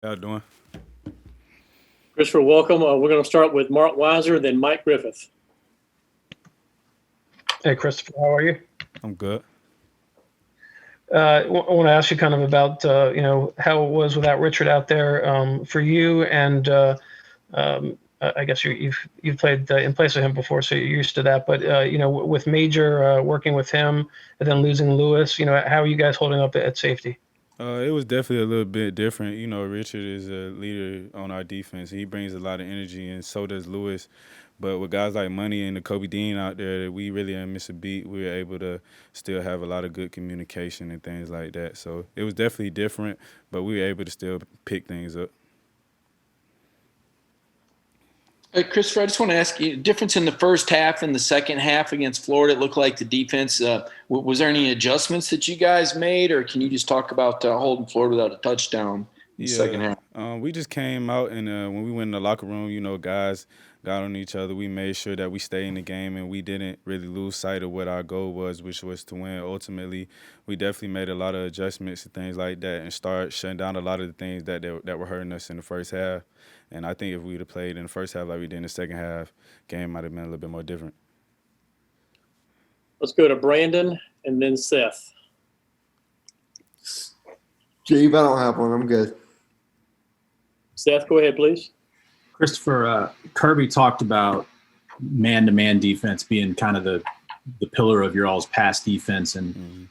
How you doing? Christopher, welcome. We're going to start with Mark Weiser, then Mike Griffith. Hey, Christopher, how are you? I'm good. I want to ask you kind of about how it was without Richard out there for you, and I guess you've played in place of him before, so you're used to that. But with Major working with him and then losing Lewis, how are you guys holding up at safety? It was definitely a little bit different. Richard is a leader on our defense. He brings a lot of energy, and so does Lewis. But with guys like Money and the Kobe Dean out there, we really didn't miss a beat. We were able to still have a lot of good communication and things like that. So it was definitely different, but we were able to still pick things up. Christopher, I just want to ask you, difference in the first half and the second half against Florida, it looked like the defense, was there any adjustments that you guys made, or can you just talk about holding Florida without a touchdown in the second half? We just came out and when we went in the locker room, guys got on each other. We made sure that we stayed in the game and we didn't really lose sight of what our goal was, which was to win. Ultimately, we definitely made a lot of adjustments and things like that and start shutting down a lot of the things that were hurting us in the first half. And I think if we would have played in the first half like we did in the second half, game might have been a little bit more different. Let's go to Brandon and then Seth. Steve, I don't have one. I'm good. Seth, go ahead, please. Christopher, Kirby talked about man-to-man defense being kind of the pillar of your all's pass defense, and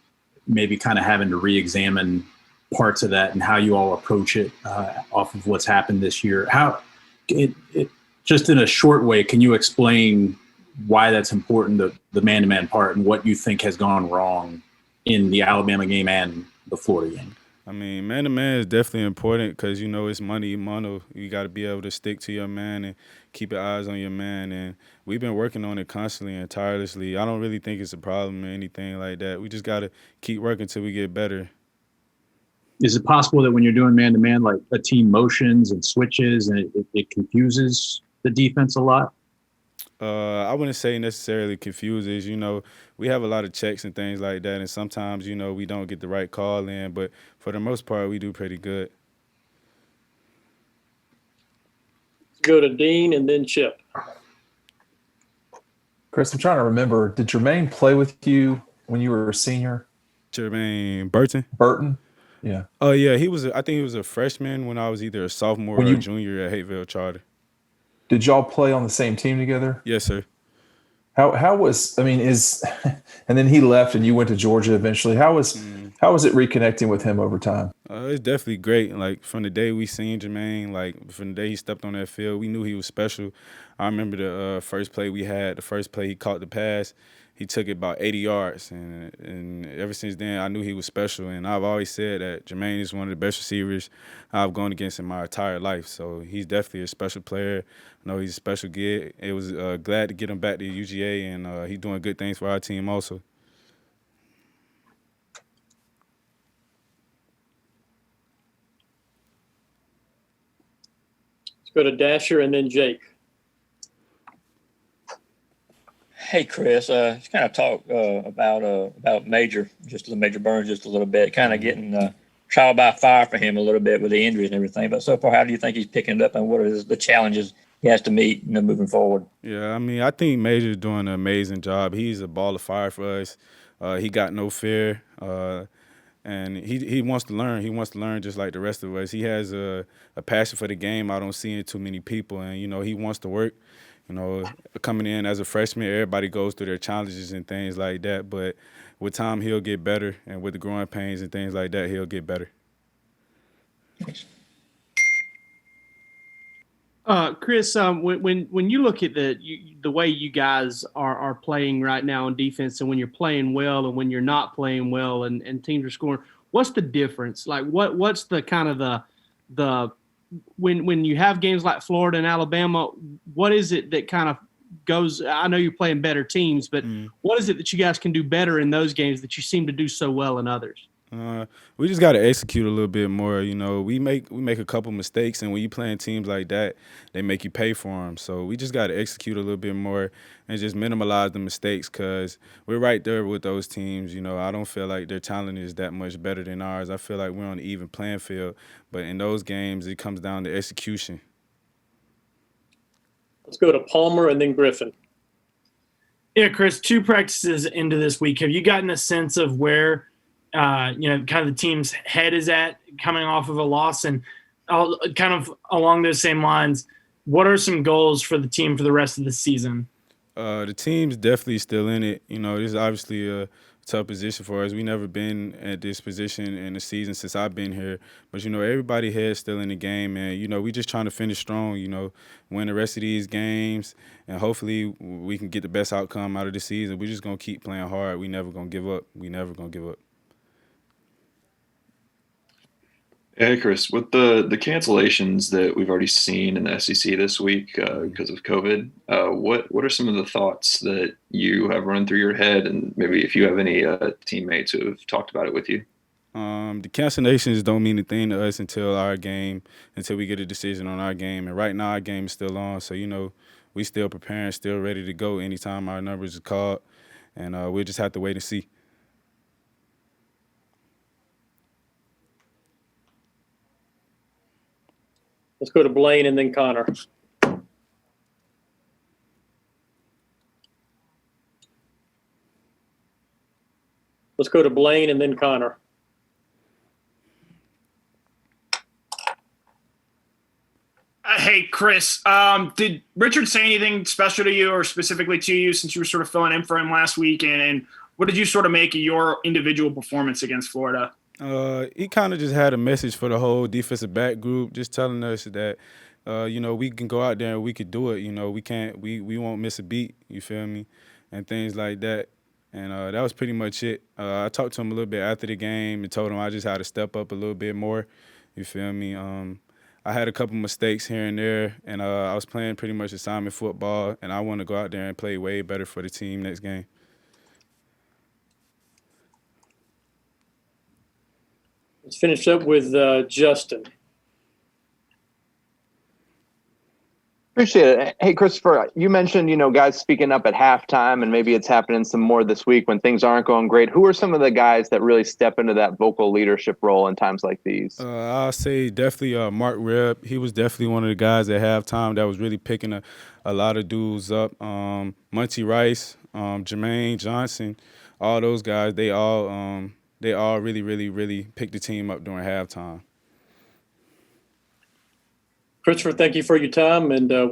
maybe kind of having to re-examine parts of that and how you all approach it off of what's happened this year. Just in a short way, can you explain why that's important, the man-to-man part, and what you think has gone wrong in the Alabama game and the Florida game? I mean, man-to-man is definitely important because, it's money, mono. You got to be able to stick to your man and keep your eyes on your man. And we've been working on it constantly and tirelessly. I don't really think it's a problem or anything like that. We just got to keep working until we get better. Is it possible that when you're doing man-to-man, like a team motions and switches and it confuses the defense a lot? I wouldn't say necessarily confuses. We have a lot of checks and things like that, and sometimes, we don't get the right call in, but for the most part, we do pretty good. Let's go to Dean and then Chip. Chris, I'm trying to remember. Did Jermaine play with you when you were a senior? Jermaine Burton? Burton? Yeah. Oh, yeah. I think he was a freshman when I was either a sophomore or a junior at Hateville Charter. Did y'all play on the same team together? Yes, sir. How was, and then he left and you went to Georgia eventually. How was it reconnecting with him over time? It's definitely great. Like, from the day we seen Jermaine, like, from the day he stepped on that field, we knew he was special. I remember the first play we had, the first play he caught the pass. He took it about 80 yards, and ever since then, I knew he was special. And I've always said that Jermaine is one of the best receivers I've gone against in my entire life. So he's definitely a special player. I know he's a special kid. It was glad to get him back to UGA, and he's doing good things for our team also. Let's go to Dasher and then Jake. Hey, Chris, just kind of talk about Major Burns just a little bit, kind of getting trial by fire for him a little bit with the injuries and everything. But so far, how do you think he's picking it up, and what are the challenges he has to meet moving forward? Yeah, I think Major's doing an amazing job. He's a ball of fire for us. He got no fear, and he wants to learn. He wants to learn just like the rest of us. He has a passion for the game I don't see in too many people, and, he wants to work. Coming in as a freshman, everybody goes through their challenges and things like that. But with time, he'll get better. And with the growing pains and things like that, he'll get better. Chris, when you look at the way you guys are playing right now on defense, and when you're playing well and when you're not playing well and teams are scoring, what's the difference? Like, what's the kind of the when you have games like Florida and Alabama, what is it that kind of goes? I know you're playing better teams, but what is it that you guys can do better in those games that you seem to do so well in others? We just got to execute a little bit more. You know, we make a couple mistakes, and when you playing teams like that, they make you pay for them. So we just got to execute a little bit more and just minimize the mistakes, because we're right there with those teams. You know, I don't feel like their talent is that much better than ours. I feel like we're on an even playing field. But in those games, it comes down to execution. Let's go to Palmer and then Griffin. Yeah, Chris, 2 practices into this week, have you gotten a sense of where kind of the team's head is at coming off of a loss? And kind of along those same lines, what are some goals for the team for the rest of the season? The team's definitely still in it. You know, this is obviously a tough position for us. We never been at this position in the season since I've been here. But, you know, everybody head's still in the game, and, you know, we just trying to finish strong, you know, win the rest of these games, and hopefully we can get the best outcome out of the season. We're just going to keep playing hard. We never going to give up. We never going to give up. Hey, Chris, with the cancellations that we've already seen in the SEC this week because of COVID, what are some of the thoughts that you have run through your head, and maybe if you have any teammates who have talked about it with you? The cancellations don't mean a thing to us until we get a decision on our game. And right now our game is still on, so, you know, we still preparing, still ready to go anytime our numbers are called, and we'll just have to wait and see. Let's go to Blaine and then Connor. Let's go to Blaine and then Connor. Hey, Chris, did Richard say anything special to you or specifically to you since you were sort of filling in for him last week? And what did you sort of make of your individual performance against Florida? He kind of just had a message for the whole defensive back group, just telling us that, you know, we can go out there and we could do it. You know, we won't miss a beat, you feel me, and things like that. And that was pretty much it. I talked to him a little bit after the game and told him I just had to step up a little bit more, you feel me. I had a couple mistakes here and there, and I was playing pretty much assignment football, and I want to go out there and play way better for the team next game. Let's finish up with Justin. Appreciate it. Hey, Christopher, you mentioned, guys speaking up at halftime, and maybe it's happening some more this week when things aren't going great. Who are some of the guys that really step into that vocal leadership role in times like these? I'll say definitely Mark Rebb. He was definitely one of the guys at halftime that was really picking a lot of dudes up. Muncie Rice, Jermaine Johnson, all those guys, they all really, really, really picked the team up during halftime. Christopher, thank you for your time, and we'll